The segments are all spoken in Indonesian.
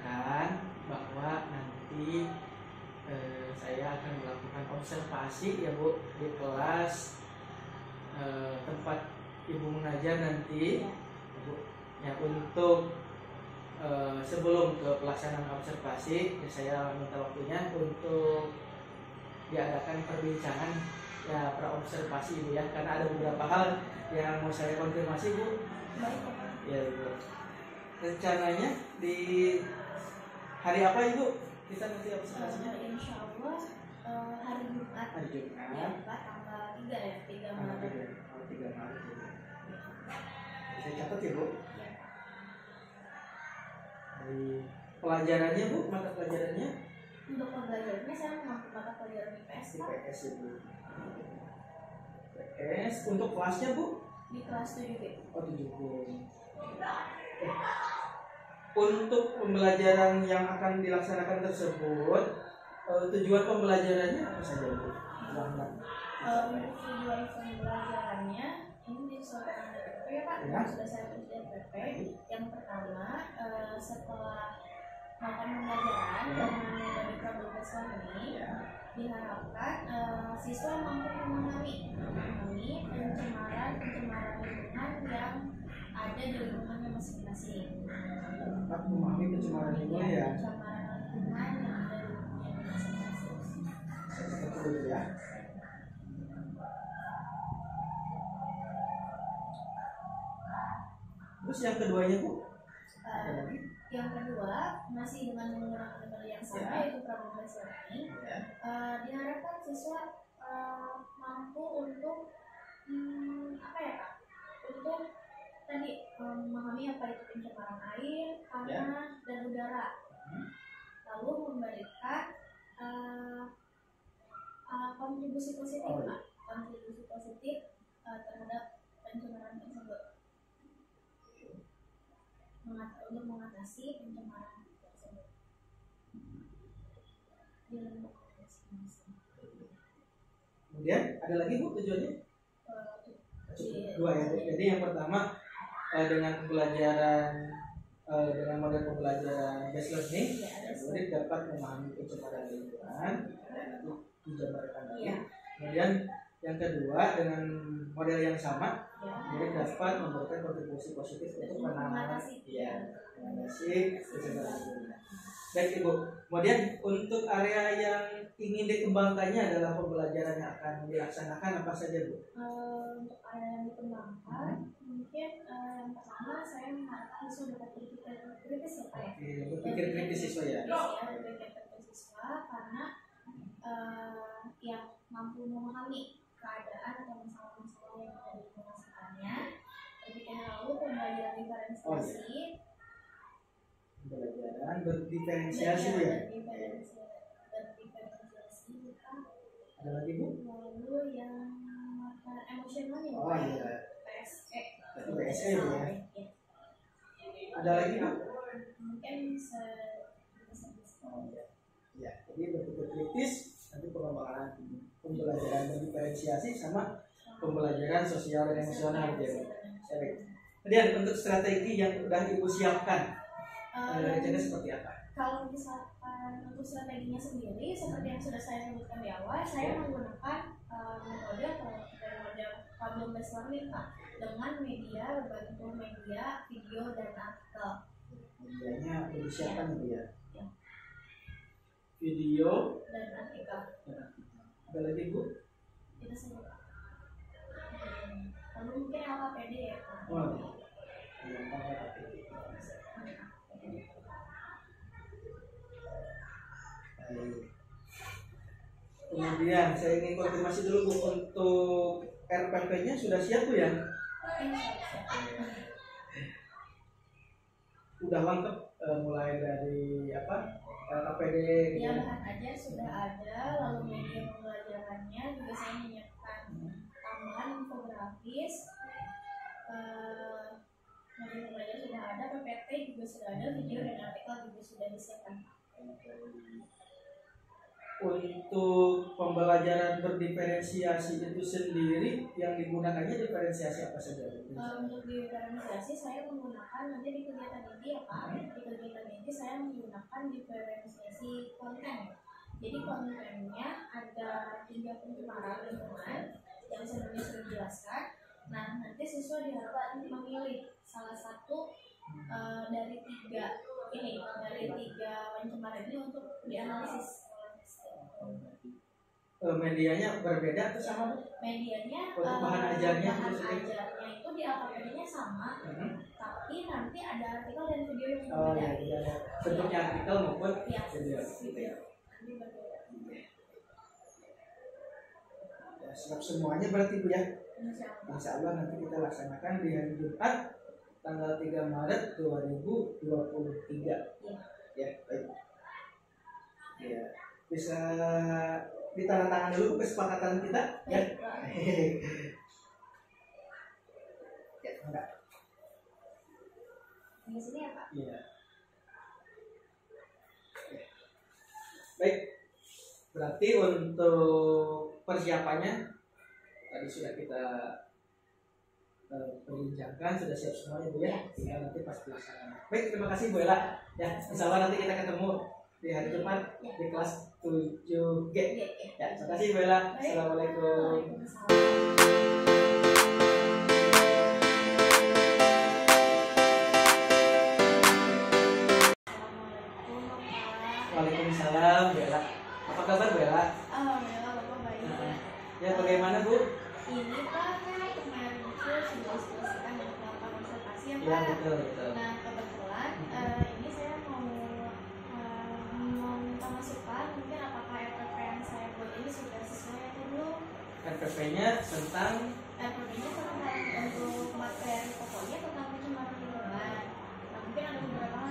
menyampaikan bahwa nanti saya akan melakukan observasi ya Bu di kelas tempat Ibu mengajar nanti Bu. Ya, untuk sebelum ke pelaksanaan observasi ya, saya minta waktunya untuk diadakan perbincangan ya pra-observasi Ibu ya, karena ada beberapa hal yang mau saya konfirmasi Bu. Baik, Ya Ibu. Rencananya di hari apa Ibu kita nanti observasinya? insya Allah hari Jumat. Hari Jumat. Ya, tanggal 3 ya, 3 Maret. 3 Maret. Saya catat ya Bu. Ya. Dari pelajarannya Bu, mata pelajarannya? Untuk pembelajarannya saya mengambil mata pelajaran IPS Pak. IPS ya Bu. IPS untuk kelasnya Bu? Di kelas 7B. Oh 70. Untuk pembelajaran yang akan dilaksanakan tersebut, tujuan pembelajarannya apa saja Bu? Untuk tujuan pembelajarannya ini disesuaikan dengan DPP ya Pak. Ya. Sudah saya tulis di DPP. Yang pertama, setelah melakukan pembelajaran dengan dari problem based learning, diharapkan siswa mampu memahami pencemaran lingkungan yang ada di lingkungannya masing-masing. Dapat memahami pencemaran lingkungan ya. Pencemaran lingkungan yang ada di lingkungannya masing-masing. Seperti itu ya. Terus yang keduanya Bu? Yang kedua masih dengan menggunakan metode yang sama yaitu problem based learning. Diharapkan siswa mampu untuk apa ya Kak? Untuk tadi memahami apa itu pencemaran air, tanah, dan udara. Lalu memberikan kontribusi positif Pak. Kontribusi positif terhadap pencemaran tersebut. Untuk mengatasi pencemaran tersebut di lingkungan masing-masing. Kemudian ada lagi Bu tujuannya? Dua ya Bu. Jadi yang pertama dengan pembelajaran dengan model pembelajaran based learning, murid dapat memahami pencemaran lingkungan untuk dijabarkan tadi. Kemudian yang kedua dengan model yang sama, murid dapat memberikan kontribusi positif untuk mengatasi pencemaran lingkungan. Baik Ibu. Kemudian untuk area yang ingin dikembangkannya adalah pembelajaran yang akan dilaksanakan apa saja Bu? Untuk area yang dikembangkan, mungkin yang pertama saya mengharapkan siswa dapat berpikir kritis ya Pak ya. Berpikir kritis siswa ya. Berpikir kritis siswa karena yang mampu memahami keadaan atau masalah-masalah yang ada di lingkungan sekitarnya. Berpikir lalu pembelajaran diferensiasi. Pembelajaran berdiferensiasi ya. Berdiferensiasi bukan. Ada lagi Bu? Lalu yang emosional ya. Oh iya. PSE. PSE ya. Ada lagi Bu? Mungkin Ya, jadi berpikir kritis nanti pengembangan pembelajaran berdiferensiasi sama pembelajaran sosial dan emosional gitu. Kemudian untuk strategi yang sudah Ibu siapkan, rencana seperti apa? Kalau misalkan untuk strateginya sendiri, seperti yang sudah saya sebutkan di awal, saya menggunakan metode problem based learning Pak, dengan media berbentuk media, video dan artikel. Medianya sudah disiapkan Bu ya. Video dan artikel. Ada lagi Bu? Itu saja Pak. Lalu mungkin LKPD ya Pak. Kemudian saya ingin konfirmasi dulu Bu, untuk RPP-nya sudah siap Bu ya? Udah lengkap mulai dari apa? LKPD gitu. Ya, bahan ajar sudah ada, lalu media pembelajarannya juga saya menyiapkan tambahan infografis. Media pembelajaran sudah ada, PPT juga sudah ada, video dan artikel juga sudah disiapkan. untuk pembelajaran berdiferensiasi itu sendiri yang digunakannya diferensiasi apa saja? Untuk diferensiasi saya menggunakan nanti di kegiatan ini ya Pak. Di kegiatan ini saya menggunakan diferensiasi konten. Jadi kontennya ada 3 pencemaran lingkungan yang sebelumnya sudah dijelaskan. Nah, nanti siswa diharapkan memilih salah satu dari 3 pencemaran ini untuk dianalisis. Medianya berbeda atau sama? Medianya untuk bahan ajarnya itu di AKPD-nya sama, tapi nanti ada artikel dan video yang berbeda. Iya. Bentuknya artikel maupun video. Nanti berbeda. Ya, siap semuanya berarti Bu ya. Insya Allah nanti kita laksanakan di hari Jumat tanggal 3 Maret 2023. Ya, baik. Ya, bisa ditandatangani dulu kesepakatan kita ya. Ya, enggak. Di sini ya Pak. Iya. Baik. Berarti untuk persiapannya tadi sudah kita perbincangkan, sudah siap semuanya Bu ya. Tinggal nanti pasti sana. Baik, terima kasih Bu Ella. Ya, insya Allah nanti kita ketemu di hari Jumat di kelas 7G. Ya, terima kasih Bu Ella. Assalamualaikum. Waalaikumsalam Bu Ella. Apa kabar Bu Ella? Alhamdulillah Bapak baik. Ya, bagaimana Bu? Ini Pak, kemarin itu sudah diselesaikan dengan melakukan observasi ya Pak. Ya, betul. Nah, kebetulan ini saya mau minta masukan, mungkin apakah RPP yang saya buat ini sudah sesuai atau belum? RPP-nya tentang untuk materi pokoknya tentang pencemaran lingkungan. Nah, mungkin ada beberapa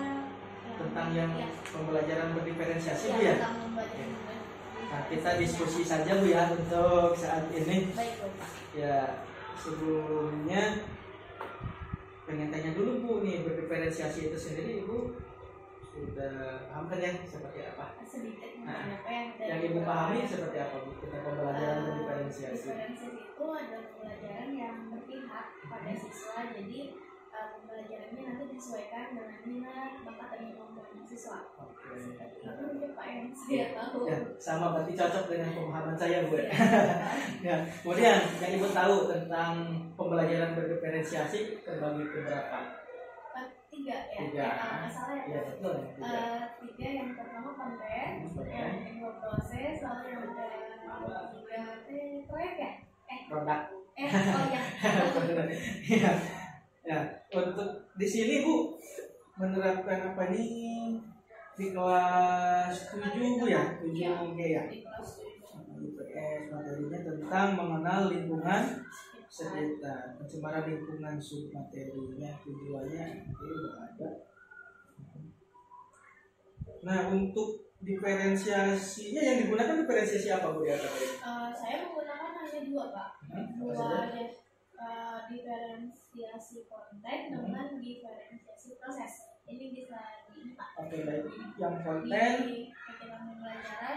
tentang yang pembelajaran berdiferensiasi Bu ya? Tentang pembelajaran. Nah, kita diskusi saja Bu ya untuk saat ini. Baik Pak. Ya, sebelumnya pengen tanya dulu Bu nih, berdiferensiasi itu sendiri Ibu sudah paham kan ya seperti apa? Sedikit yang Ibu pahami seperti apa Bu tentang pembelajaran berdiferensiasi? Diferensiasi itu adalah pembelajaran yang berpihak pada siswa, jadi pembelajarannya nanti disesuaikan dengan minat, bakat dan kemampuan siswa. Oke. Itu mungkin Pak yang saya tahu. Ya, sama berarti cocok dengan pemahaman saya Bu. Ya, kemudian yang Ibu tahu tentang pembelajaran berdiferensiasi terbagi ke berapa? 3 ya. 3. Salah ya. Iya betul. 3 yang pertama konten, yang kedua proses, lalu yang ketiga proyek ya. Produk. Oh ya. Iya. Ya, untuk di sini Bu menerapkan apa nih di kelas 7 Bu ya, 7G ya. IPS materinya tentang mengenal lingkungan sekitar, pencemaran lingkungan submaterinya, tujuannya nanti udah ada. Nah, untuk diferensiasinya yang digunakan diferensiasi apa Bu ya? Saya menggunakan hanya 2 Pak. 2 diferensiasi konten dengan diferensiasi proses. Ini bisa di Pak. Oke, baik. Yang konten di kegiatan pembelajaran.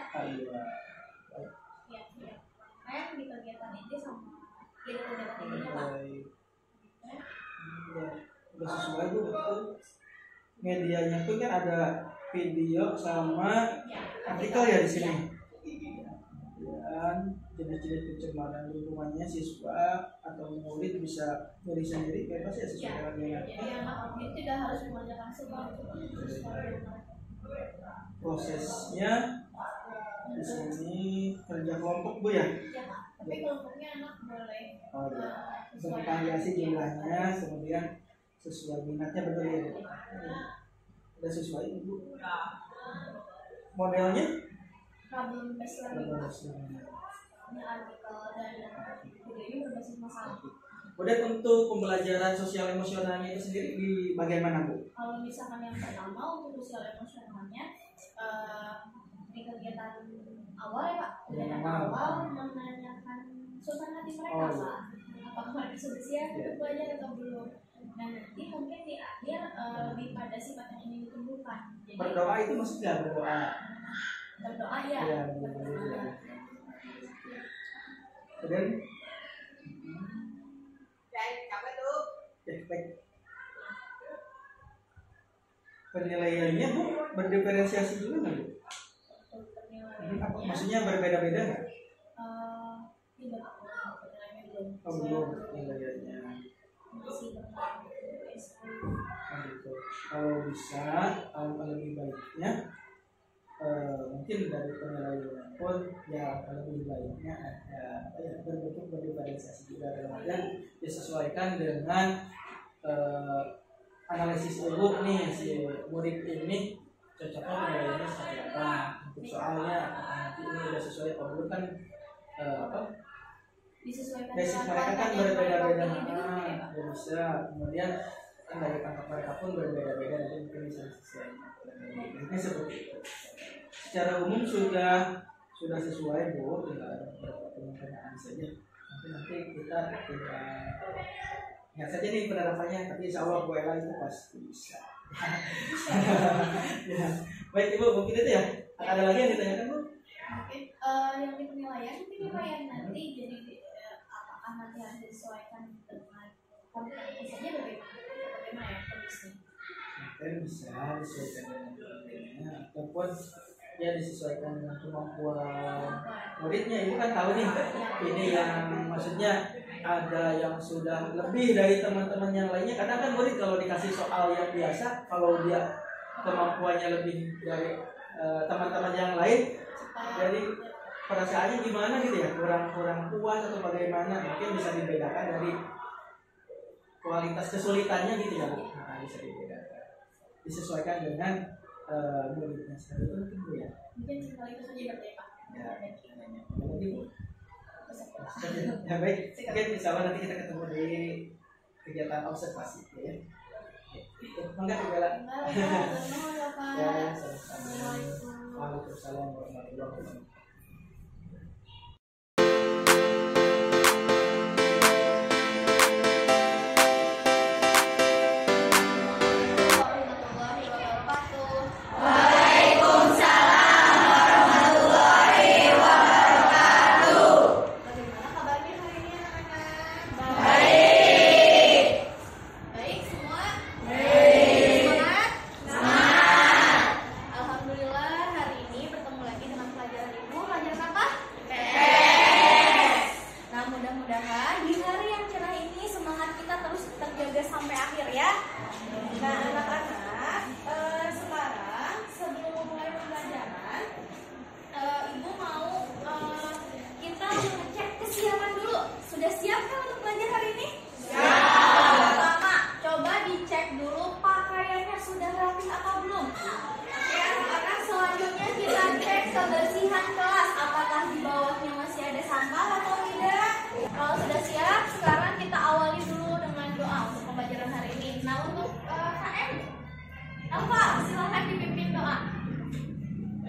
Ya, konten di kegiatan ini sama di kegiatan ini Pak. Udah sesuai Bu, betul. Medianya itu kan ada video sama artikel ya di sini. Dan jenis-jenis pencemaran lingkungannya siswa atau murid bisa dari sendiri bebas ya sesuai dengan minatnya. Jadi anak-anak itu tidak harus mengerjakan semua. Prosesnya di sini kerja kelompok Bu ya? Ya Pak, tapi kelompoknya anak boleh. Oh ya. Bervariasi jumlahnya, kemudian sesuai minatnya betul ya Bu? Udah sesuai Bu? Modelnya? Problem based learning. Ini artikel dan video ini berbasis masalah. Kemudian untuk pembelajaran sosial emosionalnya itu sendiri di bagian mana Bu? Kalau misalkan yang pertama untuk sosial emosionalnya di kegiatan awal ya Pak, kegiatan awal menanyakan suasana hati mereka Pak, apakah mereka sudah siap untuk belajar atau belum. Nah nanti mungkin di akhir lebih pada sifat yang ingin ditumbuhkan. Jadi berdoa itu maksudnya berdoa berdoa ya. Ya, benar. Kemudian efek penilaiannya Bu berdiferensiasi juga nggak Bu? Apa, maksudnya berbeda-beda nggak? Tidak, penilaiannya belum. Oh belum penilaiannya. Gitu. Kalau bisa, kalau lebih baiknya mungkin dari penilaian pun ya lebih baiknya ada berbentuk berdiferensiasi juga, dalam artian disesuaikan dengan analisis ibu nih, si murid ini cocoknya penilaiannya seperti apa untuk soalnya, nanti ini udah sesuai apa belum kan, disesuaikan basic mereka kan berbeda-beda, ya bisa. Kemudian kan dari tangkap mereka pun berbeda-beda, nanti mungkin bisa disesuaikan. Ini seperti itu. Secara umum sudah sesuai Bu, tidak ada beberapa pertanyaan saja. Nanti kita ingat saja nih penerapannya, tapi insya Allah Bu Ella itu pasti bisa. Ya. Baik Ibu, mungkin itu ya. Ada lagi yang ditanyakan Bu? Mungkin yang di penilaian nanti jadi apakah nanti harus disesuaikan dengan kompetensinya bagaimana ya kondisinya? Mungkin bisa disesuaikan dengan kontennya ataupun ya disesuaikan dengan kemampuan muridnya. Ibu kan tahu nih, ini yang maksudnya ada yang sudah lebih dari teman-teman yang lainnya. Kadang kan murid kalau dikasih soal yang biasa, kalau dia kemampuannya lebih dari teman-teman yang lain, jadi perasaannya gimana gitu ya, kurang puas atau bagaimana, mungkin bisa dibedakan dari kualitas kesulitannya gitu ya Bu. Nah, bisa dibedakan, disesuaikan dengan muridnya sendiri mungkin Bu ya. Mungkin sekali itu saja berarti Pak. Ya, lagi Bu. Ya baik, mungkin insya Allah nanti kita ketemu di kegiatan observasi ya. Enggak juga. Ya, sama-sama. Waalaikumsalam warahmatullahi wabarakatuh.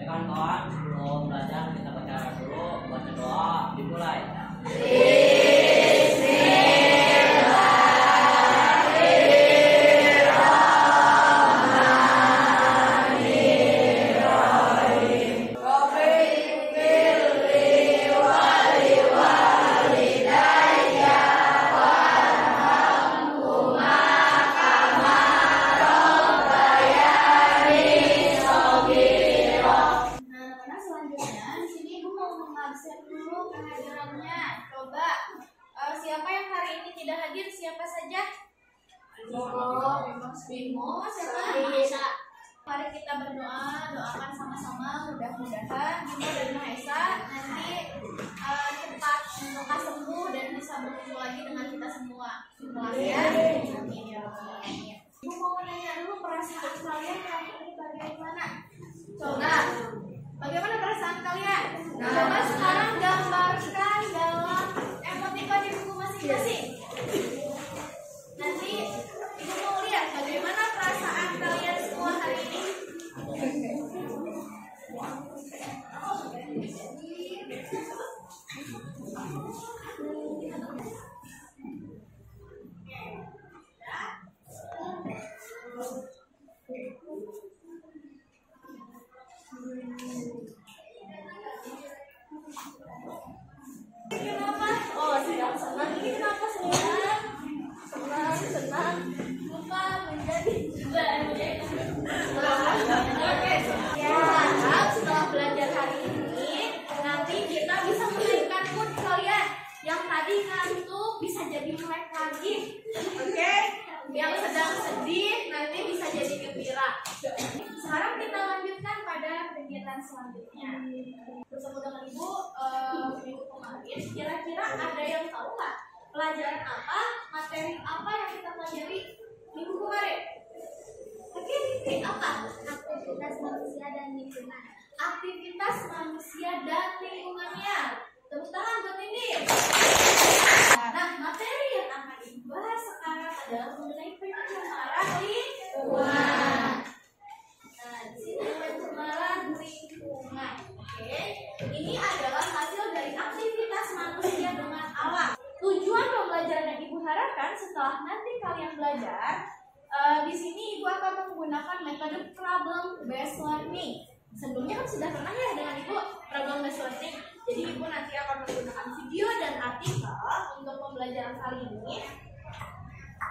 Kawan-kawan, sebelum belajar kita baca dulu, baca doa, dimulai. Siapa yang hari ini tidak hadir? Siapa saja? Bimo, siapa? Mari kita berdoa, doakan sama-sama, mudah-mudahan Bimo dan Mahesa nanti cepat lekas sembuh dan bisa berkumpul lagi dengan kita semua. Ya. Amin ya Rabbal alamin. Ibu mau nanya dulu perasaan kalian hari ini bagaimana? Coba, bagaimana perasaan kalian? Coba sekarang gambarkan dalam emoticon di buku masing-masing. Nanti ibu mau lihat bagaimana perasaan kalian semua hari ini. yang sedang sedih nanti bisa jadi gembira. Sekarang kita lanjutkan pada kegiatan selanjutnya. Bersama dengan Ibu, minggu kemarin, kira-kira ada yang tahu nggak pelajaran apa, materi apa yang kita pelajari minggu kemarin? Oke, apa? Aktivitas manusia dan lingkungan. Aktivitas manusia dan lingkungannya. Tepuk tangan buat ini. Nah, materi yang akan dibahas sekarang adalah mengenai pencemaran lingkungan. Nah, di sini pencemaran lingkungan. Oke, ini adalah hasil dari aktivitas manusia dengan alam. Tujuan pembelajaran yang Ibu harapkan setelah nanti kalian belajar, di sini Ibu akan menggunakan metode problem based learning. Sebelumnya kan sudah pernah ya dengan Ibu problem based learning. Jadi Ibu nanti akan menggunakan video dan artikel untuk pembelajaran kali ini.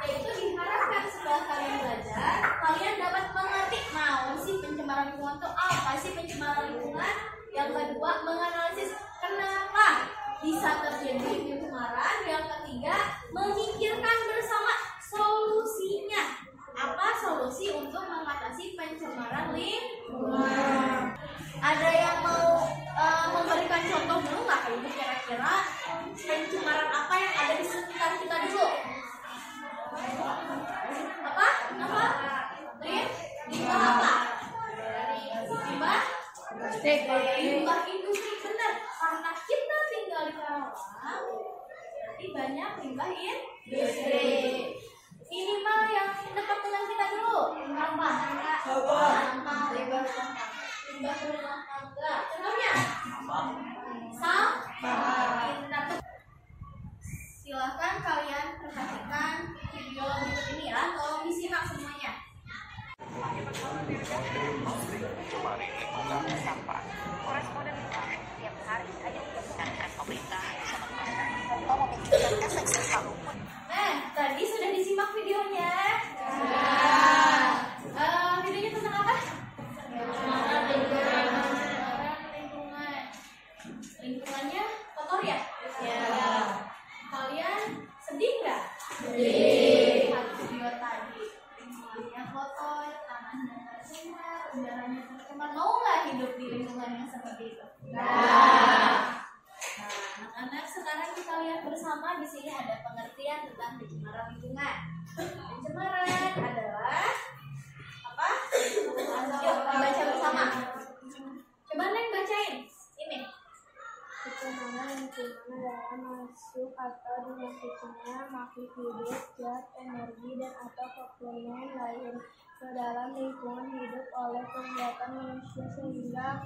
Yaitu diharapkan setelah kalian belajar, kalian dapat mengerti naon sih pencemaran lingkungan itu, apa sih pencemaran lingkungan. Yang kedua, menganalisis kenapa bisa terjadi pencemaran. Yang ketiga, memikirkan bersama solusinya. Apa solusi untuk mengatasi pencemaran lingkungan? Ada yang mau memberikan contoh dulu nggak Ibu, kira-kira pencemaran apa yang ada di sekitar kita dulu? Apa? Limbah apa? Limbah industri, benar. Karena kita tinggal di Karawang, berarti banyak limbah industri. Minimal yang dekat dengan kita dulu. Apa? Sampah. Limbah rumah tangga. Contohnya? Sampah. Silakan kalian perhatikan video berikut ini ya. Tolong disimak semuanya. Koresponden tiap hari hanya mengingatkan pemerintah bersama atau memikirkan efek sosial lumpur. Tadi sudah disimak videonya. Videonya tentang apa? Lingkungan. Lingkungannya kotor ya? Kalian sedih nggak? Sedih. Lihat video tadi. Lingkungannya kotor, tanahnya tercemar, udaranya tercemar. Mau nggak hidup di lingkungan yang seperti itu? Nah, anak-anak, sekarang kita lihat bersama di sini ada pengertian tentang pencemaran lingkungan. Pencemaran adalah apa? Yuk, dibaca bersama. Coba Neng bacain. Ini. Pencemaran lingkungan adalah masuk atau dimasukinya makhluk hidup, zat, energi, dan atau komponen lain ke dalam lingkungan hidup oleh kegiatan manusia sehingga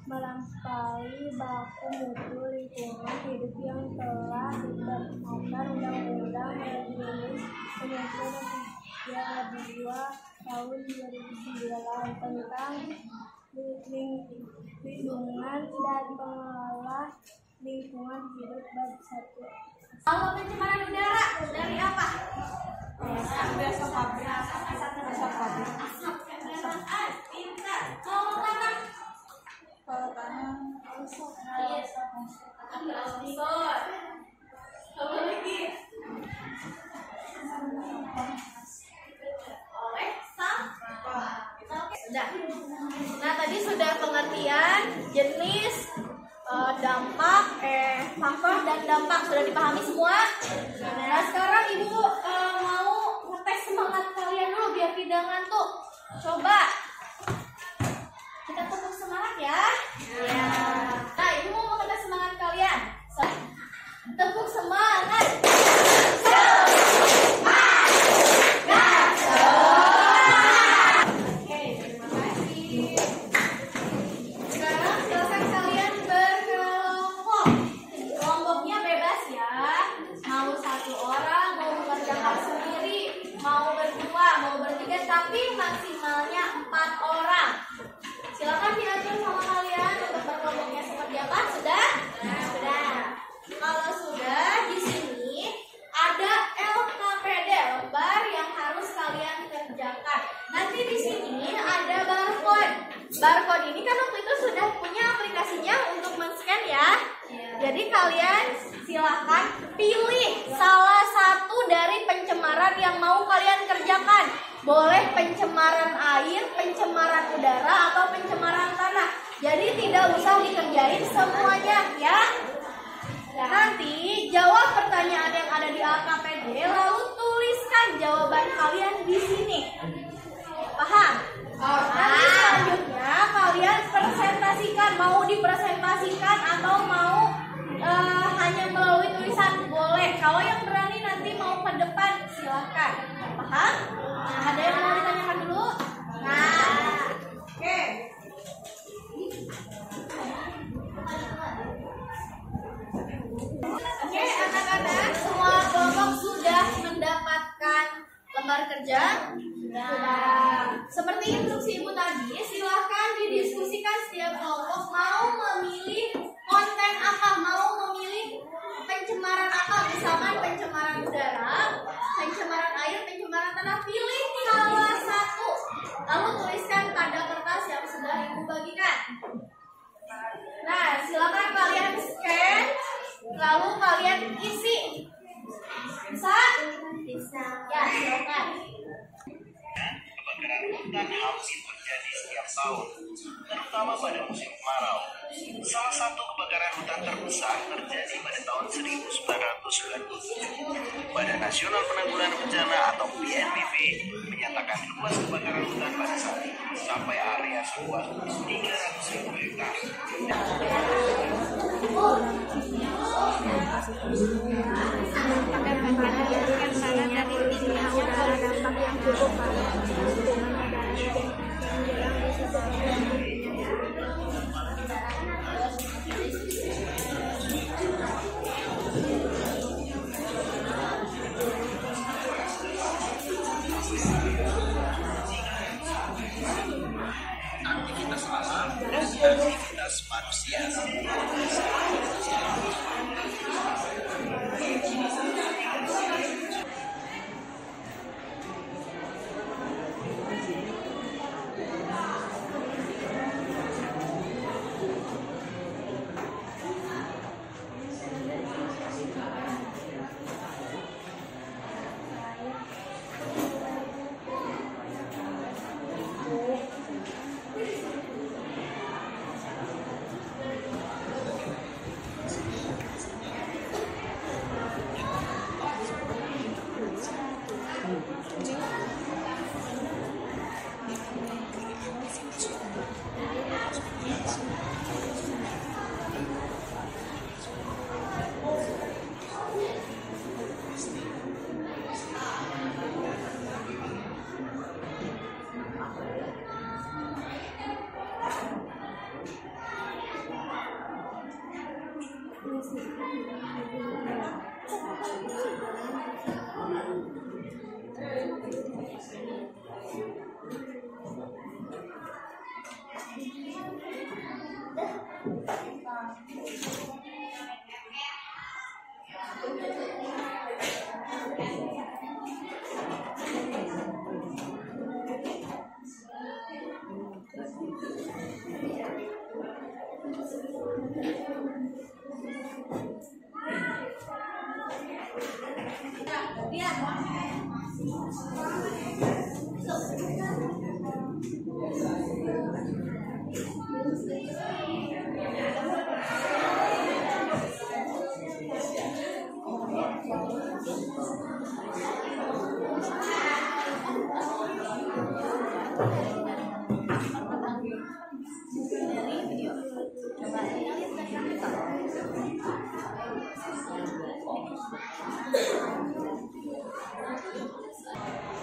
melampaui baku mutu lingkungan hidup yang telah ditetapkan Undang-Undang Rilis Nomor 32 Tahun 2009 tentang lingkungan dan pengelola lingkungan hidup bab 1. Kalau pencemaran udara dari apa? Asap kendaraan, pintar. Kalau tanah? Aerosol. Apa lagi? Oleh sampah. Sudah. Nah, tadi sudah pengertian jenis, dampak, faktor dan dampak sudah dipahami semua. Nah, sekarang Ibu mau ngetes semangat kalian dulu biar tidak ngantuk. Coba kita tepuk semangat ya. Nah, Ibu mau ngetes semangat kalian. Tepuk semangat. Oke, terima kasih. Sekarang silakan kalian berkelompok. Kelompoknya bebas ya. Mau satu orang, mau mengerjakan sendiri, mau berdua, mau bertiga, tapi maksimalnya 4 orang. Silakan diatur sama kalian untuk berkelompoknya seperti apa. Sudah? Sudah. Kalau sudah, di sini kan waktu itu sudah punya aplikasinya untuk men-scan ya. Jadi kalian silahkan pilih salah satu dari pencemaran yang mau kalian kerjakan. Boleh pencemaran air, pencemaran udara, atau pencemaran tanah. Jadi tidak usah dikerjain semuanya ya. Nanti jawab pertanyaan yang ada di AKPD, lalu tuliskan jawaban kalian di sini. Paham? Nanti selanjutnya kalian presentasikan, mau dipresentasikan atau mau hanya melalui tulisan, boleh. Kalau yang berani nanti mau ke depan, silahkan. Paham? Nah, ada yang mau ditanyakan dulu? Nah, oke. Oke, anak-anak, semua kelompok sudah mendapatkan lembar kerja? Sudah. Seperti instruksi ibu tadi, silahkan didiskusikan setiap kelompok mau memilih konten apa, mau memilih pencemaran apa, misalkan pencemaran udara, pencemaran air, pencemaran tanah. Pilih salah satu, lalu tuliskan pada kertas yang sudah ibu bagikan. Nah, silakan kalian scan, lalu kalian isi. Bisa? Bisa. Ya, silakan. Kebakaran hutan hampir terjadi setiap tahun, terutama pada musim kemarau. Salah satu kebakaran hutan terbesar terjadi pada tahun 1997. Badan Nasional Penanggulangan Bencana atau BNPB menyatakan luas kebakaran hutan pada saat itu sampai area seluas 300.000 hektar. Udara dampak yang cukup parah lingkungan udara yang menjelang risiko Aktivitas alam dan aktivitas manusia.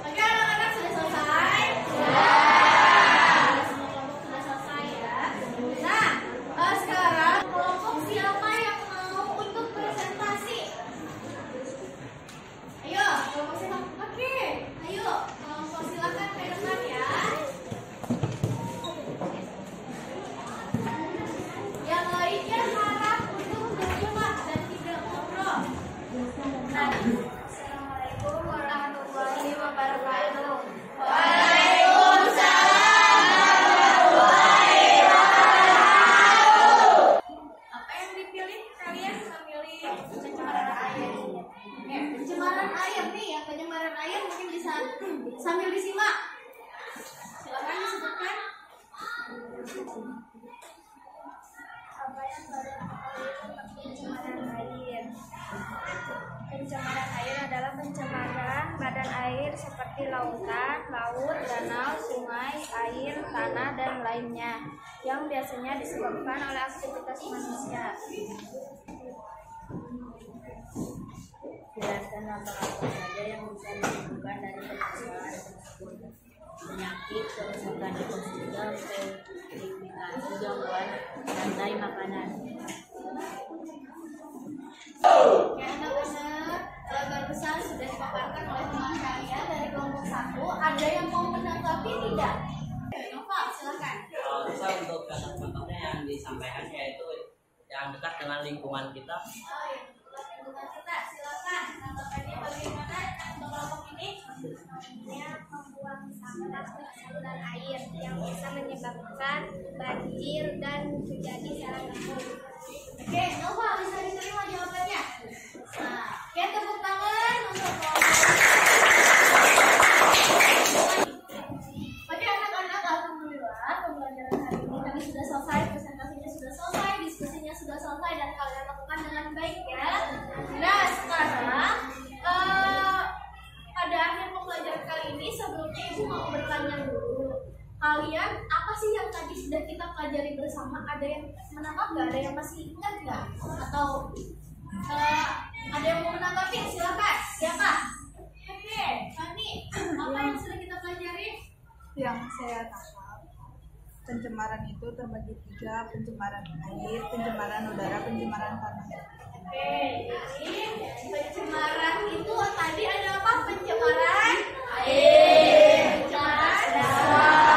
Oke, anak-anak sudah selesai? Semua kelompok sudah selesai ya. Nah, sekarang kelompok siapa yang mau untuk presentasi? Ayo, kelompok siapa? Oke, ayo kelompok silakan ke depan ya. Yang lainnya harap untuk berjumpa dan tidak ngobrol. Nah, Assalamualaikum warahmatullahi pencemaran air adalah pencemaran badan air seperti lautan, laut, danau, sungai, air, tanah, dan lainnya yang biasanya disebabkan oleh aktivitas manusia. Jelaskan apa saja yang bisa ditemukan dari pencemaran tersebut. Penyakit, kerusakan ekosistem, purifikasi gangguan rantai makanan. Oke, anak-anak, barusan sudah dipaparkan oleh teman kalian dari kelompok 1. Ada yang mau menanggapi tidak? Nova, silakan. Bisa untuk contoh-contohnya yang disampaikan yaitu yang dekat dengan lingkungan kita. Oh, yang dekat lingkungan kita, silakan. Tanggapannya bagaimana untuk kelompok ini? Yang membuang sampah ke saluran air yang bisa menyebabkan banjir dan terjadi sarang nyamuk. Oke, Nova bisa diterima jawabannya. Nah, oke, tepuk tangan untuk kelompok. Oke, anak-anak, alhamdulillah pembelajaran hari ini kami sudah selesai, presentasinya sudah selesai, diskusinya sudah selesai, dan kalian lakukan dengan baik ya. Nah, sekarang pada akhir pembelajaran kali ini sebelumnya Ibu mau bertanya dulu. Kalian apa sih yang tadi sudah kita pelajari bersama? Ada yang menangkap nggak? Ada yang masih ingat nggak? Atau ada yang mau menanggapi? Silakan. Siapa? Oke, Fani. Apa yang sudah kita pelajari? Yang saya tangkap, pencemaran itu terbagi 3, pencemaran air, pencemaran udara, pencemaran tanah. Oke, jadi pencemaran itu tadi ada apa? Pencemaran air, pencemaran udara,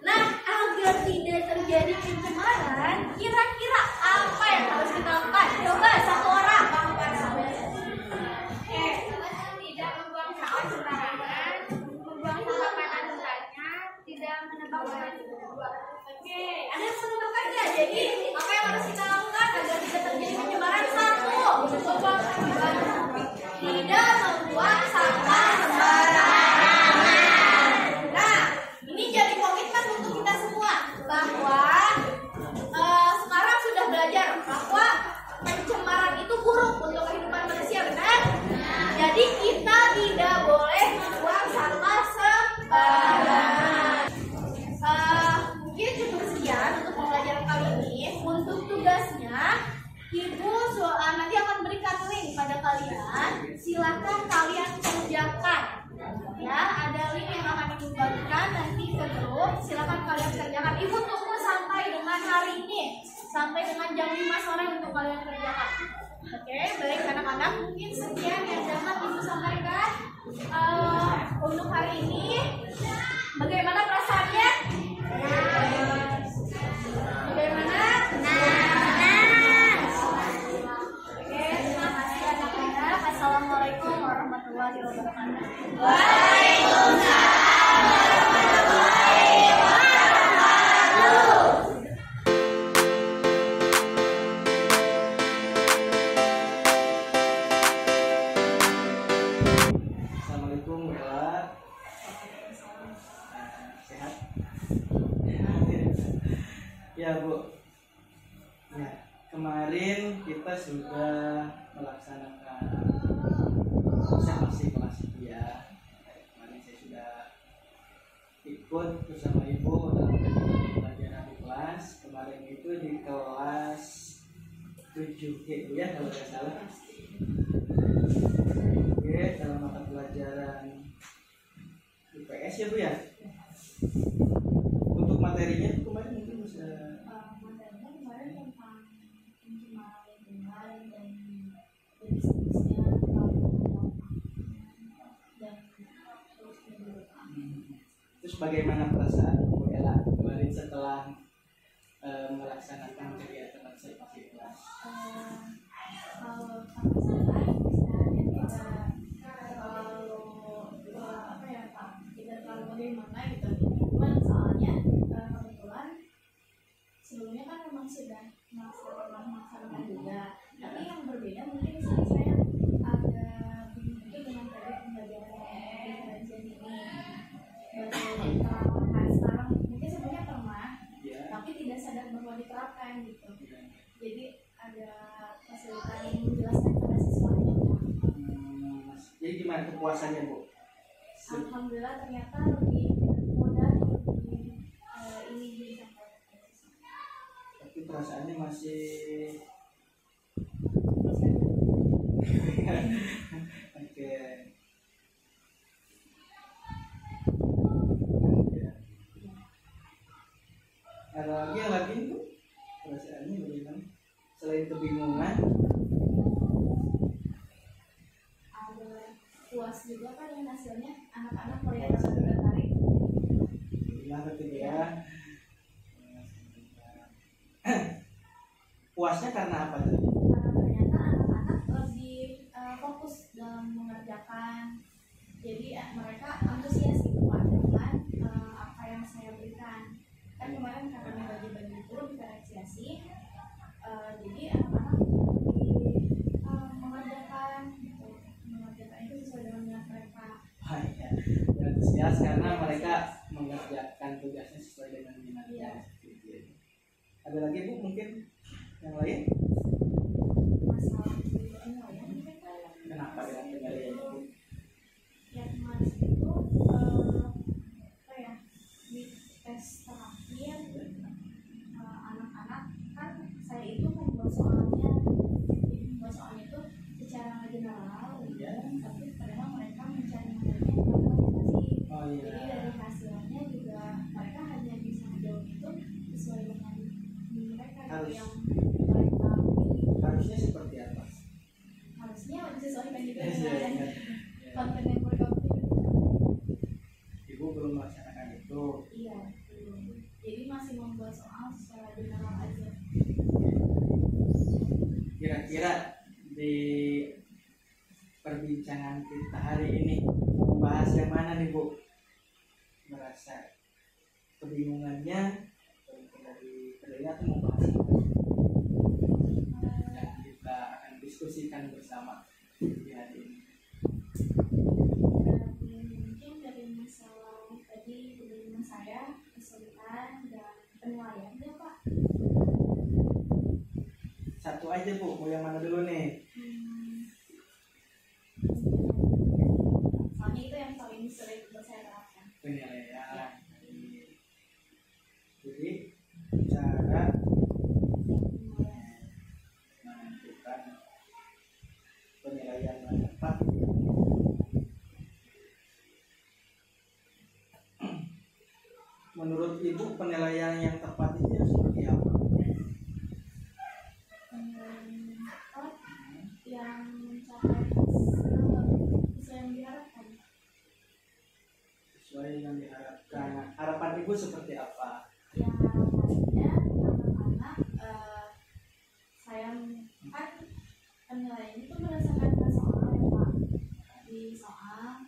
nah, agar tidak terjadi pencemaran, kira-kira apa yang harus kita lakukan? Coba satu orang. Oke, Tidak membuang sampah sembarangan, membuang sampah pada tempatnya, tidak menebang. Oke, ada yang mau menambahkan nggak? Jadi apa yang harus kita lakukan agar tidak terjadi pencemaran? 1, tidak membuang sampah sembarangan. Nah, ini jadi komitmen untuk kita semua bahwa sekarang sudah belajar bahwa pencemaran itu buruk untuk kehidupan manusia, benar? Jadi kita tidak boleh membuang sampah sembarangan. Mungkin cukup sekian untuk pembelajaran kali ini. Untuk tugasnya, Ibu nanti akan berikan link pada kalian. Silakan kalian kerjakan. Ya, ada link yang akan Ibu bagikan nanti ke grup. Silakan kalian kerjakan. Ibu tunggu sampai dengan hari ini, sampai dengan jam 5 sore untuk kalian kerjakan. Oke, baik anak-anak, mungkin sekian yang dapat Ibu sampaikan untuk hari ini. Bagaimana perasaannya? Bagaimana? Oke, terima kasih anak-anak. Assalamualaikum warahmatullahi wabarakatuh. Waalaikumsalam warahmatullahi wabarakatuh. Assalamualaikum Bella. Sehat? Ya Bu. Ya, kemarin kita sudah melaksanakan observasi kelas 3. Kemarin saya sudah ikut bersama Ibu dalam pelajaran di kelas. Kemarin itu di kelas 7G ya kalau tidak salah. Oke, dalam mata pelajaran IPS ya Bu ya. Untuk materinya kemarin mungkin bisa Materinya kemarin tentang pencemaran lingkungan dan jenis-jenisnya, dan terus kehidupan. Terus bagaimana perasaan Bu Ella kemarin setelah melaksanakan kegiatan observasi kelas? Kalau sama saya istilahnya tidak terlalu tidak terlalu bagaimana gitu. Cuman soalnya kebetulan sebelumnya kan memang sudah melaksanakan juga. Tapi yang berbeda mungkin saya agak bingung itu dengan tadi pembelajaran differentiation ini. Baru diterapkan sekarang, mungkin sebelumnya pernah, tapi tidak sadar bahwa diterapkan gitu. Jadi ada fasilitas kepuasannya Bu? Alhamdulillah ternyata lebih mudah, lebih ini disampaikan. Tapi perasaannya masih oke. Ada lagi yang lagi Bu? Perasaannya bagaimana? Selain kebingungan, Ada puas juga kan yang hasilnya anak-anak melihat hasil tertarik. bilang gitu ya. Puasnya karena apa tuh? Karena ternyata anak-anak lebih fokus dalam mengerjakan. Jadi mereka antusias gitu Pak dengan apa yang saya berikan. Kan kemarin karena bagi-bagi itu diferensiasi, jadi anak-anak lebih mengerjakan gitu. Mengerjakan itu sesuai dengan minat mereka. Baik ya. Antusias karena mereka mengerjakan tugasnya sesuai dengan minatnya. Ada lagi Bu mungkin yang lain? Masalah ini ya, mungkin Kenapa dengan penilaian Bu? yang kemarin itu apa ya, di tes terakhir anak-anak kan saya itu membuat soalnya, jadi membuat soalnya itu secara general Ya. tapi padahal mereka mencari materinya yang matematik. Oh Jadi iya. dari hasilnya juga mereka hanya bisa menjawab itu sesuai dengan mereka Harus. yang mereka pilih. Harusnya seperti apa? Harusnya disesuaikan juga Iya, dengan iya. konten yang mereka pilih. Ibu belum melaksanakan itu. Iya, belum. Jadi masih membuat soal secara general aja. Kira-kira di perbincangan kita hari ini membahas yang mana nih Bu? Merasa kebingungannya dari penilaian atau membahas apa? Dan kita akan diskusikan bersama di hari ini. Mungkin dari masalah tadi dengan saya kesulitan dan penilaiannya Pak. Satu aja Bu, mau yang mana dulu nih? Soalnya itu yang paling sulit untuk saya terapkan. Penilaian. Jadi cara menentukan penilaian yang tepat. Menurut Ibu penilaian yang tepat itu seperti apa? Yang mencapai sesuai yang diharapkan. Sesuai yang diharapkan. Harapan Ibu seperti apa? Yang harapannya anak-anak saya kan penilaian itu berdasarkan soal ya Pak. Di soal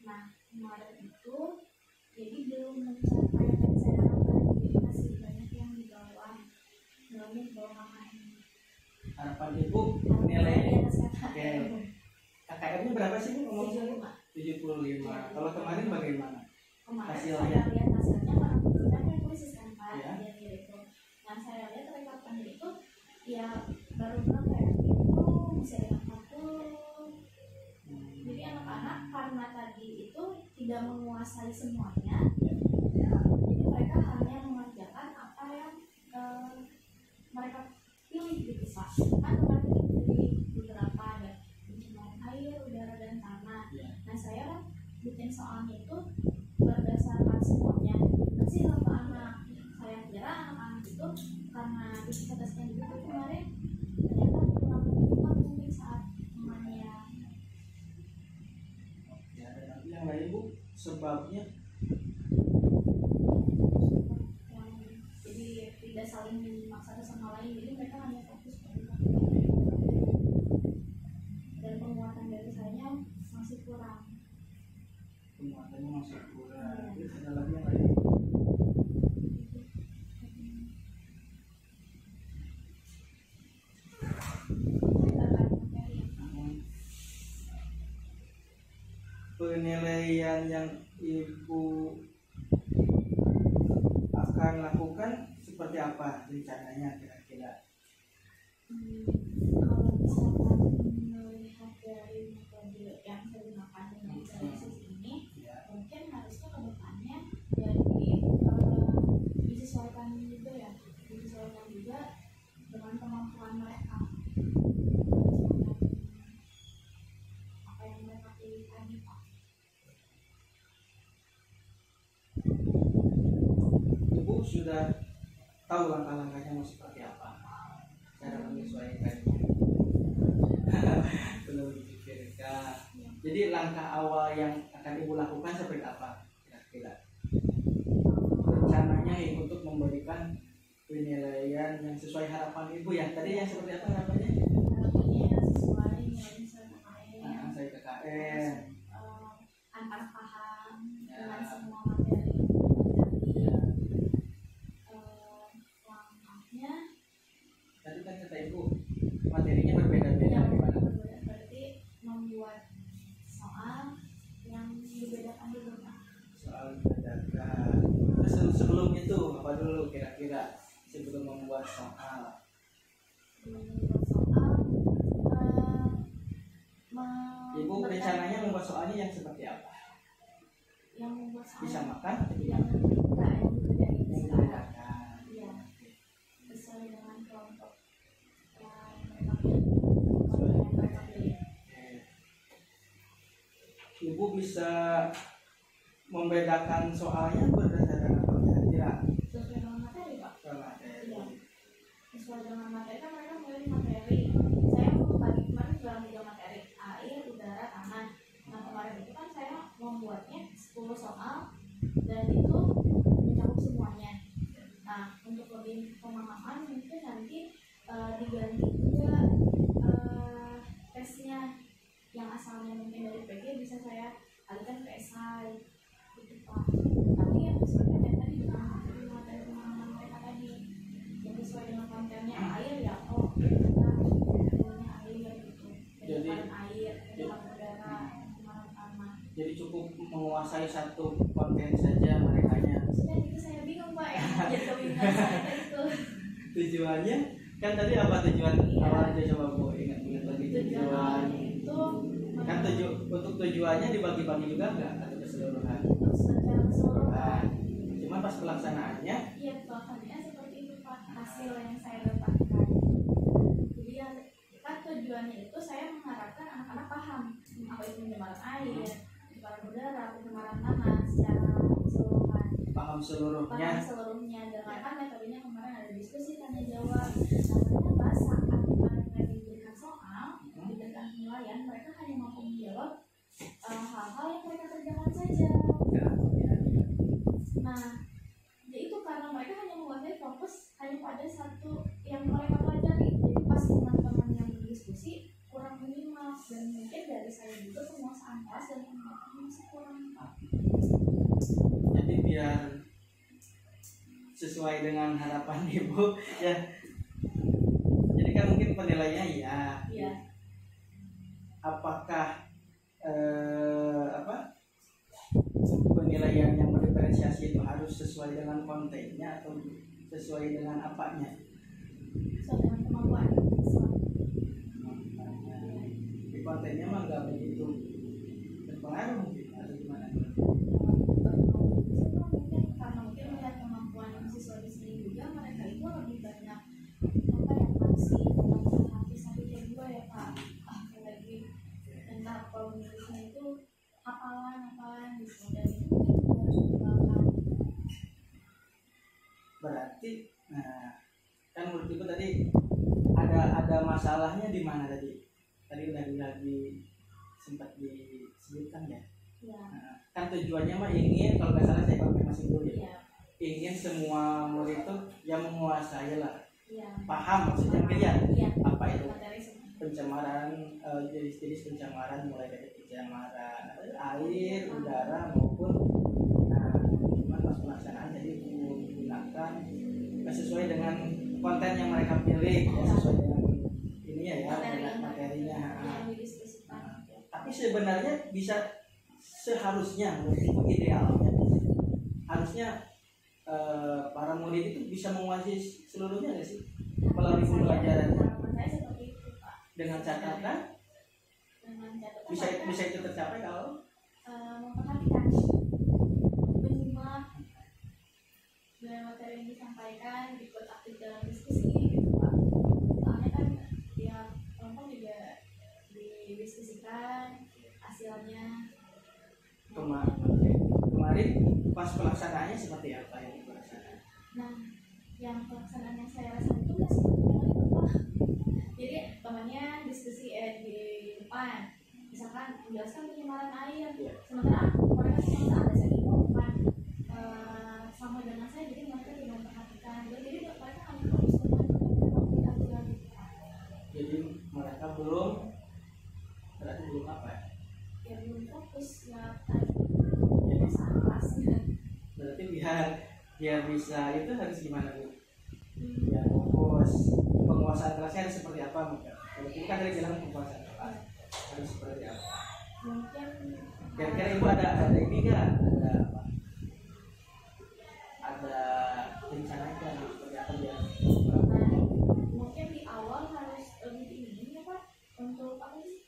nah kemarin itu jadi belum mencapai yang saya harapkan, jadi masih banyak yang di bawah KKM. Harapan Ibu nilai Oke. KKM-nya berapa sih Bu ngomongnya? 75. 75. Kalau kemarin bagaimana? Kemarin Hasilnya? saya lihat hasilnya karena kebetulan kan krisis kan Pak, Ya. jadi itu. Nah saya lihat rekapannya itu ya baru berapa ya? Itu masih ada 40. Jadi anak-anak karena tadi itu tidak menguasai semuanya, jadi mereka hanya mengerjakan apa yang mereka pilih gitu Pak. Kan kemarin dipilih beberapa, ada pencemaran air, udara dan tanah. Nah saya kan bikin soalnya itu berdasarkan semuanya. Masih berapa anak? Saya kira anak-anak itu karena disebutkan itu kemarin ternyata kurang berubah mungkin saat temannya. Ya, ada lagi yang lain Bu? Sebabnya Yang jadi tidak saling memaksa satu sama lain, jadi mereka hanya fokus pada dan penguatan dari saya masih kurang. penguatannya masih kurang. Terus ada lagi yang lain? Penilaian yang Ibu akan lakukan seperti apa rencananya kira-kira? Kalau misalkan melihat dari metode ibu sudah tahu langkah-langkahnya mau seperti apa, cara menyesuaikannya. Belum dipikirkan. Jadi langkah awal yang akan ibu lakukan seperti apa kira-kira? Rencananya untuk memberikan penilaian yang sesuai harapan ibu ya. Tadi yang seperti apa harapannya? Harapannya sesuai nilai KKN. Saya KKN. Antar paham dengan semua materi yang langkahnya. Tadi kan kata ibu materinya berbeda-beda. Berarti membuat soal yang dibedakan dulu. Soal membedakan. Sebelum itu apa dulu kira-kira sebelum membuat soal? Ibu rencananya membuat soalnya yang seperti apa? Yang membuat soal Bisa makan? yang dibedakan. Iya. Sesuai dengan kelompok yang mereka pilih. Ibu bisa membedakan soalnya berdasarkan apa kira-kira? Sesuai dengan materi, Pak. Soal materi. Iya. Sesuai dengan materi kan mereka milih materi. Saya bagi kemarin dalam 3 materi, air, udara, tanah. Nah kemarin itu kan saya membuatnya 10 soal dan itu mencakup semuanya. Nah untuk lebih pemahaman mungkin nanti diganti juga tesnya yang asalnya mungkin dari PG bisa saya alihkan ke esai gitu Pak. Tapi yang sesuai dengan tadi dengan materi pemahaman mereka tadi yang sesuai dengan kontennya air ya air gitu. Jadi Air, udara, pencemaran tanah. Jadi cukup menguasai satu konten saja merekanya. Sudah gitu saya bingung Pak ya. Jadi kebingungan saya itu. Tujuannya kan tadi apa tujuan awalnya coba Bu ingat lagi tujuan itu kan untuk tujuannya dibagi-bagi juga enggak atau keseluruhan? secara keseluruhan. Cuma pas pelaksanaannya Iya pelaksanaannya seperti itu Pak hasil yang saya dapatkan. Jadi yang kan tujuannya itu saya mengharapkan anak-anak paham apa itu pencemaran air, pencemaran udara, pencemaran tanah secara keseluruhan. paham seluruhnya. Paham seluruhnya dengan kan metodenya kemarin ada diskusi tanya jawab. Nah ternyata saat mereka diberikan soal, diberikan penilaian, mereka hanya mampu menjawab hal-hal yang mereka kerjakan saja. Nah, ya itu karena mereka hanya menguasai fokus hanya pada satu yang mereka pelajari. Jadi pas teman-teman yang berdiskusi kurang menyimak dan mungkin dari saya juga penguasaan kelas dan pengetahuan masih kurang Pak. Jadi biar sesuai dengan harapan ibu ya. Jadi kan mungkin penilaiannya ya. Iya. Apakah penilaian yang mendiferensiasi itu harus sesuai dengan kontennya atau sesuai dengan apanya? Sesuai dengan kemampuan. Di kontennya mah nggak begitu berpengaruh mungkin atau gimana? Karena mungkin melihat kemampuan siswa di sini juga mereka itu lebih banyak apa ya masih hati kayak dua ya Pak. Lagi entah kalau menulisnya itu hafalan gitu dan itu mungkin harus dikembangkan. Berarti, kan menurut ibu tadi ada masalahnya di mana tadi? Tadi udah sempat disebutkan ya. Ya. Kan tujuannya mah ingin, kalau nggak salah saya konfirmasi dulu ya. Iya. Ingin semua murid itu yang menguasai lah, Iya. paham maksudnya ya. Iya. Apa itu Materi semua. pencemaran, jenis-jenis pencemaran mulai dari pencemaran air, udara maupun cuman pas pelaksanaan jadi menggunakan sesuai dengan konten yang mereka pilih ya, sesuai dengan ini ya dengan materinya. Yang didiskusikan. Tapi sebenarnya bisa seharusnya menurut itu idealnya harusnya para murid itu bisa menguasai seluruhnya nggak sih melalui pembelajaran Saya seperti itu Pak. dengan catatan bisa itu tercapai kalau memperhatikan, menyimak dengan materi yang disampaikan, ikut aktif dalam diskusi gitu Pak. Soalnya kan ya kelompok juga didiskusikan hasilnya. kemarin pas pelaksanaannya seperti apa yang ibu rasakan? Nah, yang pelaksanaan yang saya rasakan itu nggak seperti yang itu Pak. Jadi temannya diskusi di depan, misalkan menjelaskan pencemaran air, sementara mereka cuma ada saya di depan sama dengan saya, jadi mereka tidak memperhatikan. Jadi mereka hanya fokus dengan aturan. Jadi mereka belum, berarti belum apa ya? Ya belum fokus ya tadi salah kelasnya. Berarti biar bisa itu harus gimana Bu? Biar fokus, penguasaan kelasnya harus seperti apa mungkin? Berarti kan dari jalan penguasaan kelas harus seperti apa? Mungkin Kira-kira Ibu ada ini nggak? Ada apa? Ada rencana kan seperti apa biar? mungkin di awal harus lebih ini ya Pak, untuk apa sih?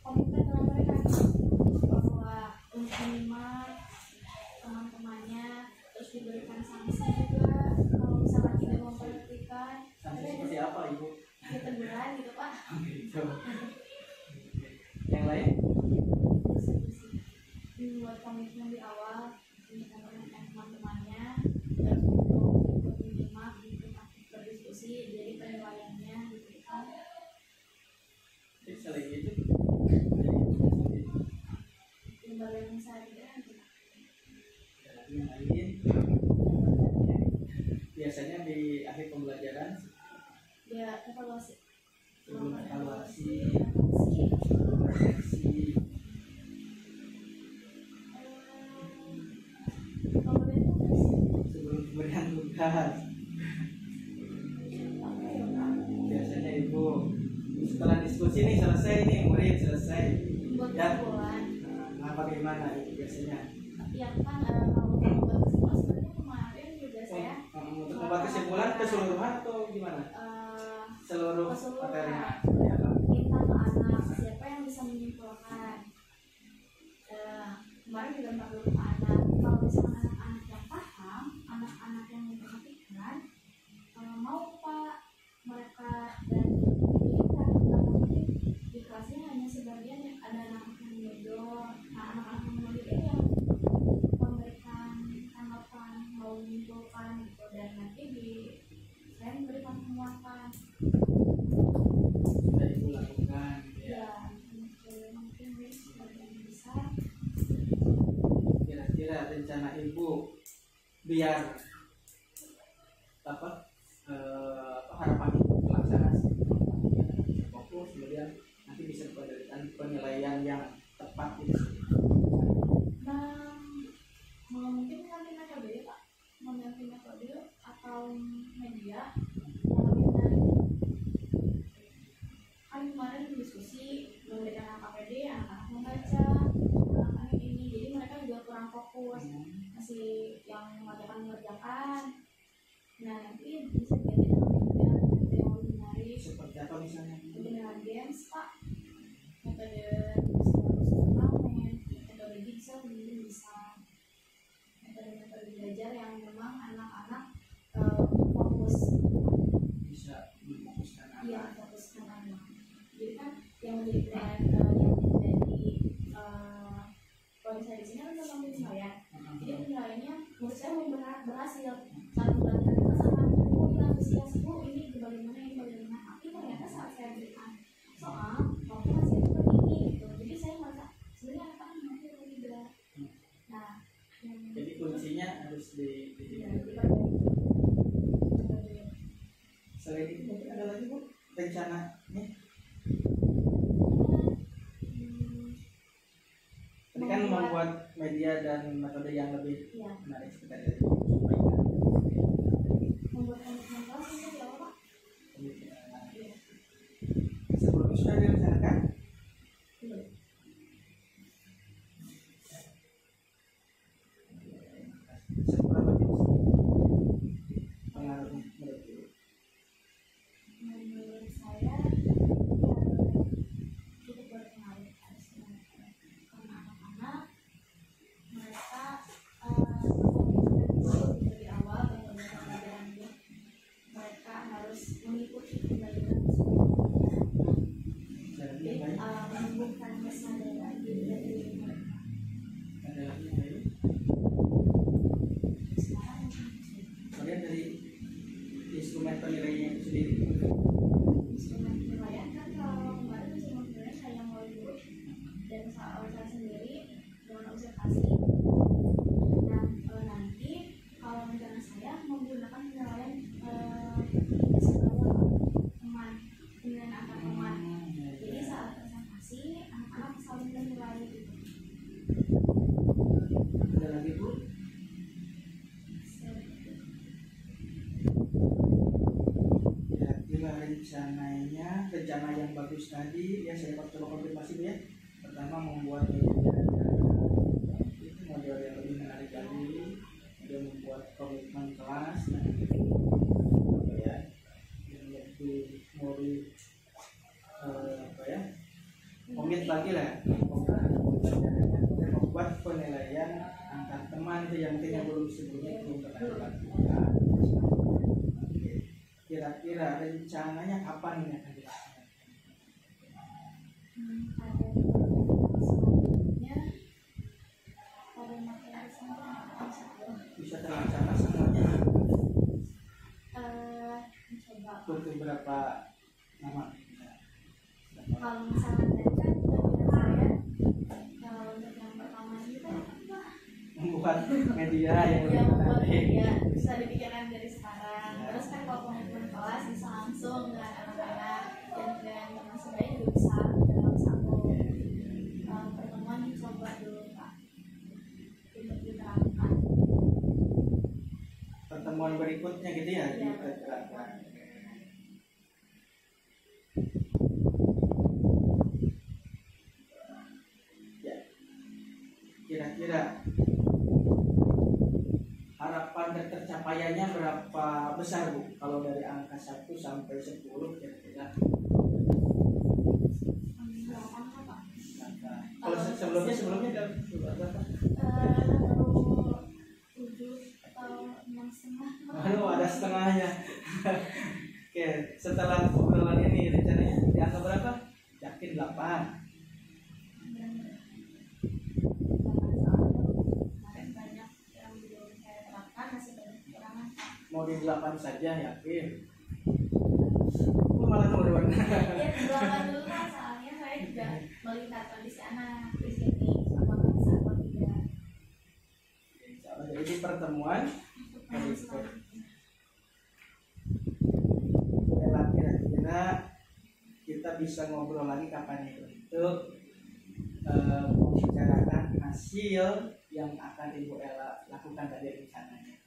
Komitmen dengan mereka bahwa untuk menyimak teman-temannya, terus diberikan sanksi juga kalau misalnya tidak memperhatikan. Sanksi seperti apa Ibu? Ya teguran gitu Pak. Gitu. Yang lain? Buat komitmen di awal dengan teman-temannya, dan untuk menyimak, berdiskusi, jadi penilaiannya diberikan. Jadi selain itu, Lembaga yang saya tidak yang lain biasanya di akhir pembelajaran ya evaluasi. sebelum evaluasi, sebelum refleksi, sebelum pemberian tugas. Biasanya Ibu setelah diskusi nih selesai nih, murid selesai. Buat Dan kesimpulan, nah bagaimana itu biasanya? ya kan kalau membuat kesimpulan sebenarnya kemarin juga saya Untuk membuat kesimpulan keseluruhan atau gimana? Seluruh keseluruhan. materinya. Minta ke anak siapa yang bisa menyimpulkan. Kemarin juga minta dulu ke anak. Kalau misalkan anak-anak yang paham, anak-anak yang memperhatikan, mau Pak mereka dan kita mungkin di kelasnya hanya sebagian yang ada anak-anak yang bodoh. Nah, anak-anak yang bodoh itu yang memberikan tanggapan, mau menyimpulkan gitu, dan nanti saya memberikan penguatan. Sudah Ibu lakukan ya. Mungkin sebagian besar. Kira-kira rencana Ibu biar apa harapan Ibu pelaksanaan fokus, kemudian nanti bisa diberikan penilaian yang tepat gitu. Nah, mungkin nanti metode Pak, mengganti metode atau media yang lebih menarik. Kan kemarin diskusi memberikan APD, anak-anak membaca, anak-anak ini, jadi mereka juga kurang fokus, masih yang mengerjakan. Nah, nanti bisa jadi dengan metode yang lebih menarik. Seperti apa misalnya? Dengan games Pak, metode turnamen, metode jigsaw mungkin bisa, metode belajar yang memang anak-anak fokus, Bisa difokuskan apa? iya fokuskan anak. Jadi kan yang menjadi poin saya di sini kan tentang penilaian. Jadi penilaiannya menurut saya berhasil. Satu belajar kita sama kita antusias, ini bagaimana, tapi ternyata saat saya berikan soal waktu hasil seperti ini gitu. Jadi saya merasa sebenarnya anak-anak mampu atau tidak. Nah, Jadi kuncinya harus di selain itu mungkin ada lagi Bu rencananya? Tadi kan membuat media dan metode yang lebih menarik seperti itu. membuat komitmen kelas itu ya Pak. Sebelum itu sudah direncanakan? Seberapa jauh pengaruhnya menurut Ibu? Menurut saya cukup berpengaruh karena anak-anak mereka dari awal pembelajaran itu mereka harus mengikuti pembelajaran tersebut. Dari rencana yang bagus tadi ya, saya coba konfirmasi Bu ya. Pertama membuat model yang lebih menarik lagi, kemudian membuat komitmen kelas ya, yang lebih komit lagi lah, membuat penilaian antar teman itu yang mungkin yang sebelumnya belum pernah dilakukan. Kira-kira rencananya kapan ini akan dilakukan? Bisa terlaksana semuanya? Butuh berapa lama? Kalau misalnya kan saya kalau untuk yang pertama itu membuat media yang ya membuat menarik. media bisa dipikirkan dari sekarang. Terus kan kalau komitmen kelas bisa langsung dengan anak-anak dan teman sebaya juga bisa dalam satu pertemuan coba dulu Pak untuk diterapkan. Pertemuan berikutnya gitu ya, diterapkan. Kira-kira harapan dan tercapaiannya berapa besar Bu? Kalau dari angka 1 sampai 10 kira-kira. Kalau sebelumnya berapa? 7 atau 6,5. Aduh, ada setengahnya. Oke, setelah obrolan ini rencananya di angka berapa? Yakin 8. Mau di 8 saja yakin? Malah turun. Ya, 8 dulu Pak, soalnya saya juga melihat kondisi anak di sini apakah bisa atau tidak. Jadi di pertemuan berikut. Kira-kira kita bisa ngobrol lagi kapan itu untuk membicarakan hasil yang akan Ibu Ella lakukan tadi rencananya.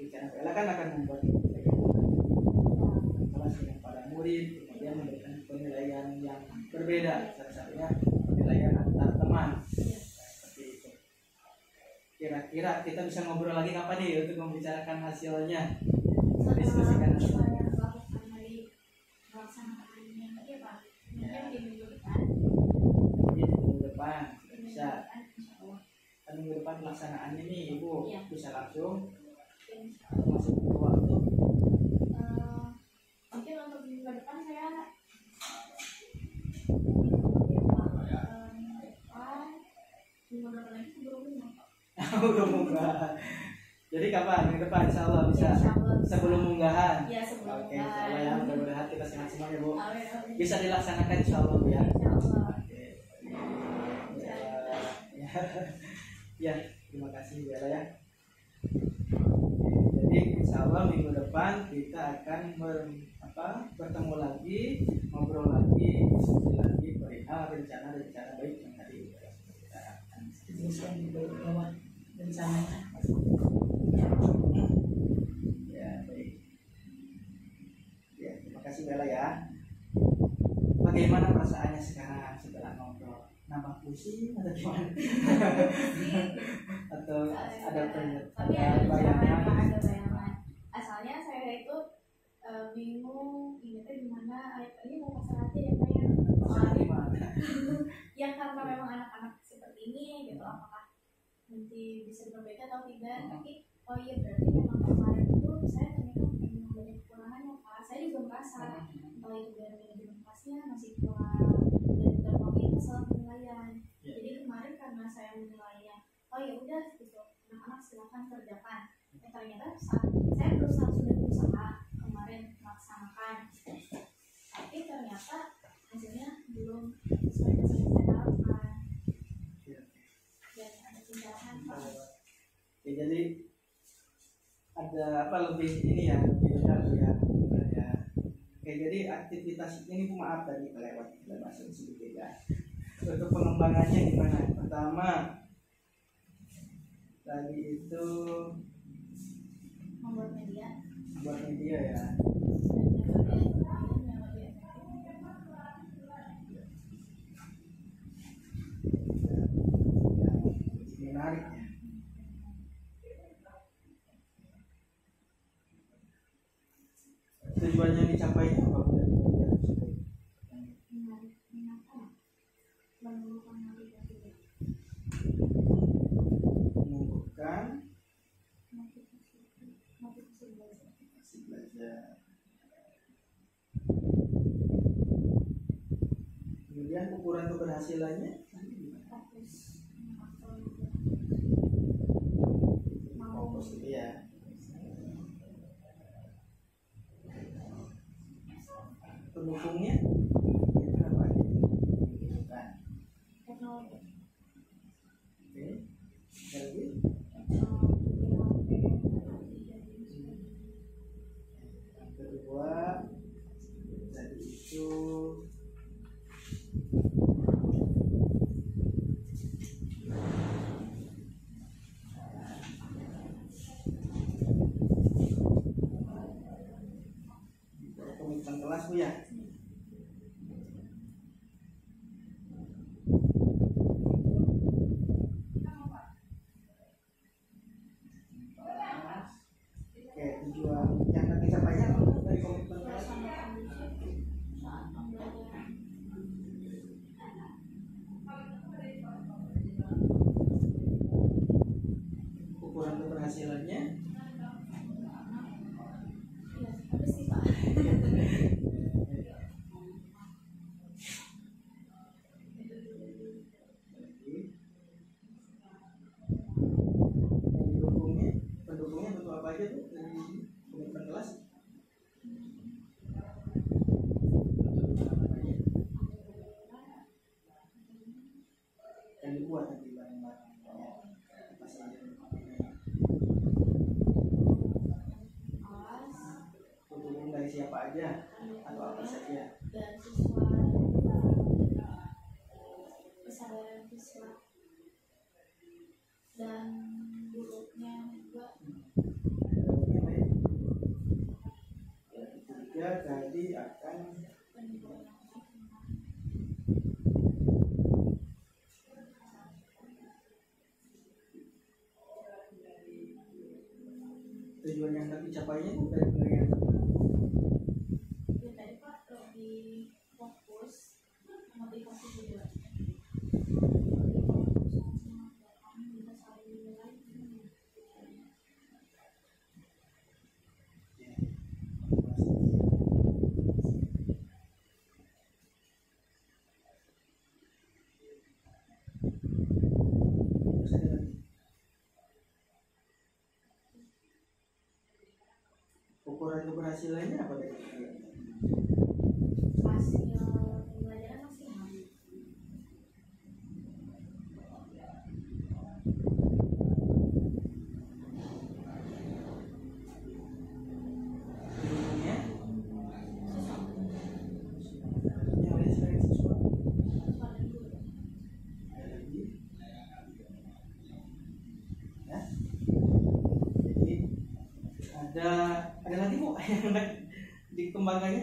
Rencana Ella kan akan membuat kelas dengan para murid, kemudian memberikan penilaian yang berbeda, salah satunya penilaian antar teman. Seperti itu. Kira-kira kita bisa ngobrol lagi kapan nih untuk membicarakan hasilnya? Diskusikan hasilnya. Saya melakukan dari pelaksanaannya tadi Pak. Mungkin di minggu depan. Di minggu depan bisa. Kan minggu depan pelaksanaannya nih Ibu bisa langsung masuk ke waktu. Mungkin untuk minggu depan saya minggu depan lagi Udah munggah. Jadi kapan? Minggu depan insya Allah bisa. Sebelum munggahan. Ya, sebelum Oke, insya Allah ya, mudah-mudahan kita sehat semua ya Bu. Amin. Bisa dilaksanakan insya Allah Bu ya. Insya Allah. Oke. Ya, terima kasih Bu Ella ya. Jadi insya Allah minggu depan kita akan bertemu lagi, ngobrol lagi, diskusi lagi perihal rencana-rencana baik yang tadi kita akan diskusikan di bawah rencananya. Ya, baik. Ya, terima kasih Bella ya. Bagaimana perasaannya sekarang setelah ngobrol? Nambah pusing atau gimana? Atau ada bayangan? Asalnya saya itu bingung ini teh gimana ini mau pasar aja ya kayak yang karena memang anak-anak seperti ini gitu, apakah nanti bisa diperbaiki atau tidak. Tapi oh iya berarti memang kemarin itu saya ternyata memang banyak kekurangannya Pak. Saya juga merasa kalau itu dari manajemen kelasnya masih kurang, dan terutama masalah penilaian. Jadi kemarin karena saya menilainya oh ya udah gitu anak-anak silakan kerjakan, ternyata saat saya sudah berusaha kemarin melaksanakan, tapi ternyata hasilnya belum sesuai dengan yang saya harapkan dan ada tindakan Pak. Ya, jadi ada apa lebih ini ya, lebih benar ya. Oke, jadi aktivitas ini maaf tadi kelewat masuk sedikit ya. Untuk pengembangannya gimana? Pertama tadi itu membuat media buat media ya. Menarik ya. Tujuan yang dicapai apa? Menumbuhkan motivasi belajar. Kemudian ukuran keberhasilannya fokus gitu ya. Pendukungnya apa aja? Teknologi. Oke. Lagi? Yang kedua tadi itu komitmen kelas Bu ya. Oke, tujuan yang akan dicapainya dari komitmen kelas. Ukuran keberhasilannya Apa sih Pak? pendukungnya bentuk apa aja tuh dari komitmen kelas? Yang dibuat nanti bareng-bareng apa saja? Pendukung dari siapa aja atau apa saja? Dan siswa, kesadaran siswa dan gurunya juga. Ketiga tadi akan tujuan yang akan dicapainya itu dari penilaian. Ya tadi Pak lebih fokus motivasi juga. Ukuran keberhasilannya apa dari Hasil pembelajaran maksimal. pendukungnya? Yang lain selain siswa? Ada lagi? Ya? Jadi ada lagi Bu yang dikembangkannya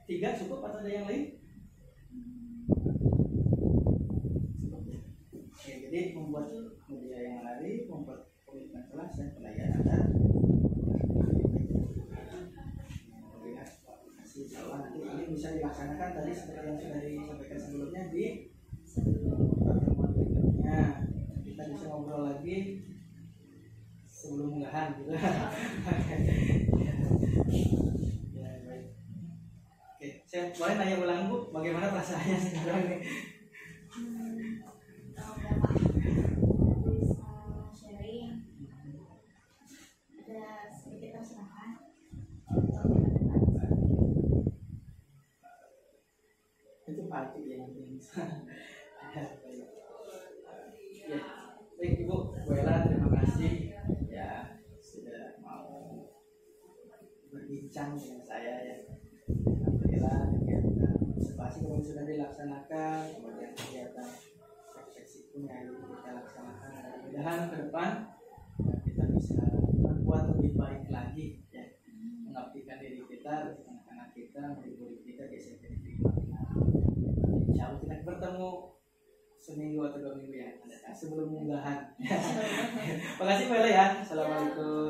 3 cukup atau ada yang lain? Cukup ya. Oke, jadi membuat media yang menarik, membuat komitmen kelas dan penilaian ada. Nanti ini bisa dilaksanakan tadi seperti yang sudah disampaikan sebelumnya di pertemuan berikutnya. Kita bisa ngobrol lagi sebelum unggahan gitu. Ya, baik. Oke, saya boleh nanya ulang Bu, bagaimana perasaannya sekarang nih? Bisa sharing, ada sedikit terserahkan. Itu pasti yang penting. Ya, baik Ibu, Bu Ella, terima kasih ya sudah mau berbincang dengan saya ya. Alhamdulillah kegiatan observasi kalau sudah dilaksanakan, kemudian kegiatan refleksi pun yang kita laksanakan. Mudah-mudahan ke depan kita bisa berbuat lebih baik lagi ya. kita, anak-anak kita, murid-murid kita di SMP Negeri 5. Insya Allah kita bertemu seminggu atau 2 minggu yang akan datang sebelum munggahan. Makasih Pak ya. Assalamualaikum.